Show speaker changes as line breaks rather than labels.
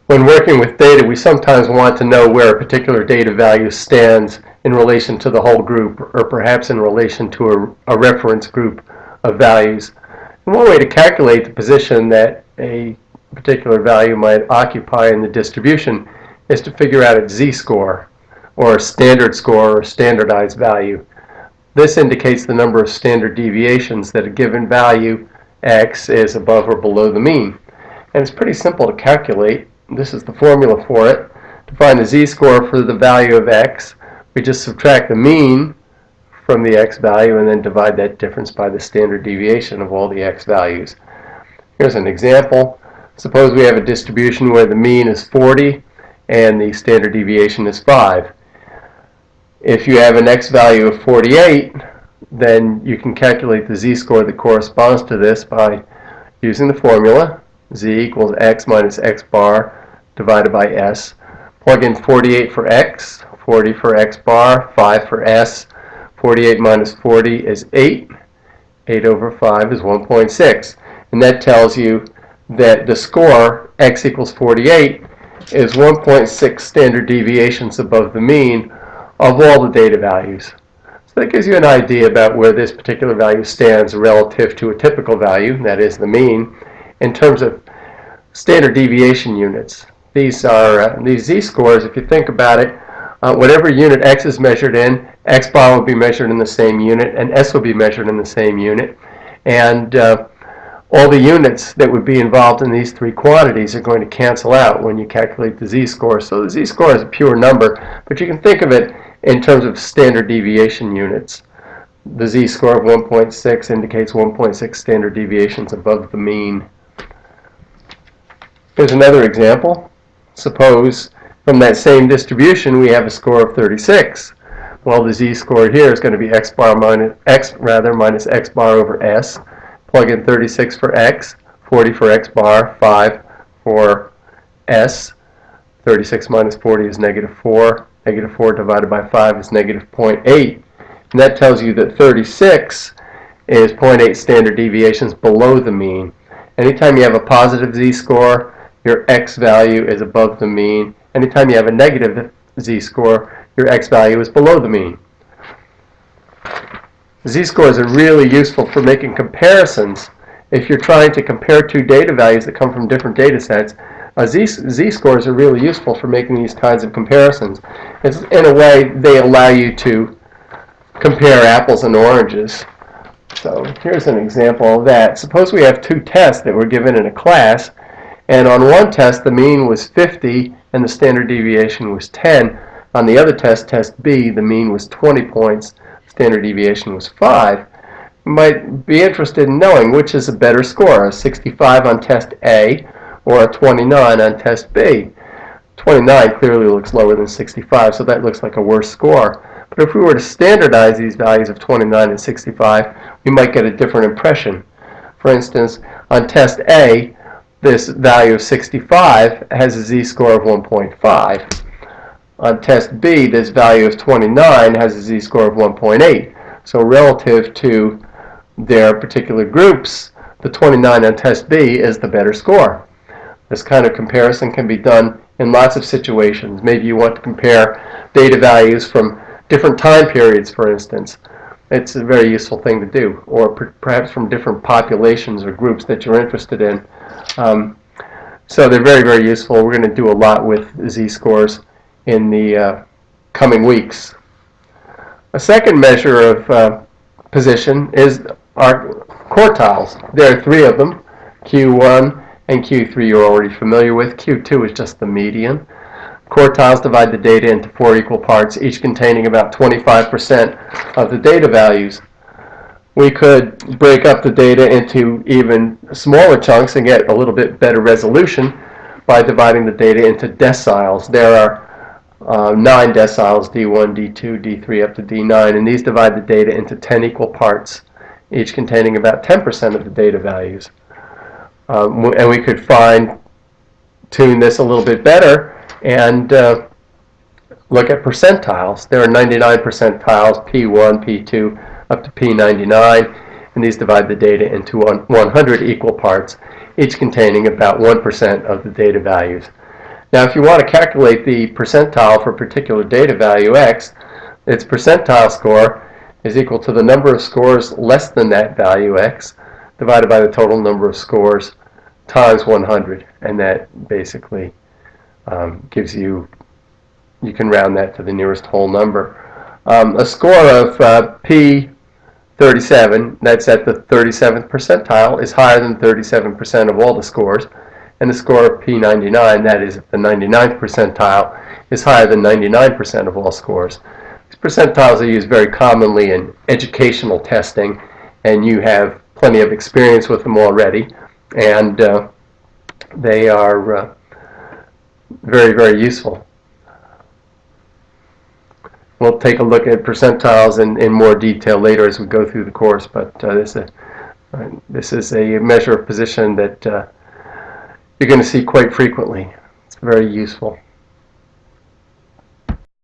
When working with data, we sometimes want to know where a particular data value stands in relation to the whole group, or perhaps in relation to a reference group of values. And one way to calculate the position that a particular value might occupy in the distribution is to figure out its z-score, or a standard score, or standardized value. This indicates the number of standard deviations that a given value, x, is above or below the mean. And it's pretty simple to calculate. This is the formula for it. To find the z-score for the value of x, we just subtract the mean from the x value and then divide that difference by the standard deviation of all the x values. Here's an example. Suppose we have a distribution where the mean is 40 and the standard deviation is 5. If you have an x value of 48, then you can calculate the z-score that corresponds to this by using the formula. Z equals x minus x bar divided by s. Plug in 48 for x, 40 for x bar, 5 for s. 48 minus 40 is 8. 8 over 5 is 1.6. And that tells you that the score, x equals 48, is 1.6 standard deviations above the mean of all the data values. So that gives you an idea about where this particular value stands relative to a typical value, that is the mean, in terms of standard deviation units. These are these z-scores, if you think about it, whatever unit x is measured in, x bar will be measured in the same unit, and s will be measured in the same unit. And all the units that would be involved in these three quantities are going to cancel out when you calculate the z-score. So the z-score is a pure number, but you can think of it in terms of standard deviation units. The z-score of 1.6 indicates 1.6 standard deviations above the mean. Here's another example. Suppose from that same distribution we have a score of 36. Well, the z-score here is going to be x bar minus x bar over s. Plug in 36 for x, 40 for x bar, 5 for s. 36 minus 40 is negative 4. Negative 4 divided by 5 is negative 0.8. And that tells you that 36 is 0.8 standard deviations below the mean. Anytime you have a positive z-score, your x value is above the mean. Anytime you have a negative z-score, your x value is below the mean. Z-scores are really useful for making comparisons. If you're trying to compare two data values that come from different data sets, z-scores are really useful for making these kinds of comparisons. In a way, they allow you to compare apples and oranges. So here's an example of that. Suppose we have two tests that were given in a class, and on one test the mean was 50 and the standard deviation was 10. On the other test, test B, the mean was 20 points, standard deviation was 5. You might be interested in knowing which is a better score, a 65 on test A or a 29 on test B. 29 clearly looks lower than 65, so that looks like a worse score. But if we were to standardize these values of 29 and 65, we might get a different impression. For instance, on test A, this value of 65 has a z-score of 1.5. On test B, this value of 29 has a z-score of 1.8. So relative to their particular groups, the 29 on test B is the better score. This kind of comparison can be done in lots of situations. Maybe you want to compare data values from different time periods, for instance. It's a very useful thing to do, or perhaps from different populations or groups that you're interested in. So they're very, very useful. We're going to do a lot with z-scores in the coming weeks. A second measure of position is our quartiles. There are three of them. Q1 and Q3 you're already familiar with. Q2 is just the median. Quartiles divide the data into 4 equal parts, each containing about 25% of the data values. We could break up the data into even smaller chunks and get a little bit better resolution by dividing the data into deciles. There are 9 deciles, D1, D2, D3 up to D9, and these divide the data into 10 equal parts, each containing about 10% of the data values. And we could fine-tune this a little bit better and look at percentiles. There are 99 percentiles, P1, P2, up to P99, and these divide the data into 100 equal parts, each containing about 1% of the data values. Now, if you want to calculate the percentile for a particular data value x, its percentile score is equal to the number of scores less than that value x divided by the total number of scores times 100, and that basically gives you can round that to the nearest whole number. A score of P37, that's at the 37th percentile, is higher than 37% of all the scores, and the score of P99, that is at the 99th percentile, is higher than 99% of all scores. These percentiles are used very commonly in educational testing, and you have plenty of experience with them already, and they are very, very useful. We'll take a look at percentiles in more detail later as we go through the course, but this is a measure of position that you're going to see quite frequently. It's very useful.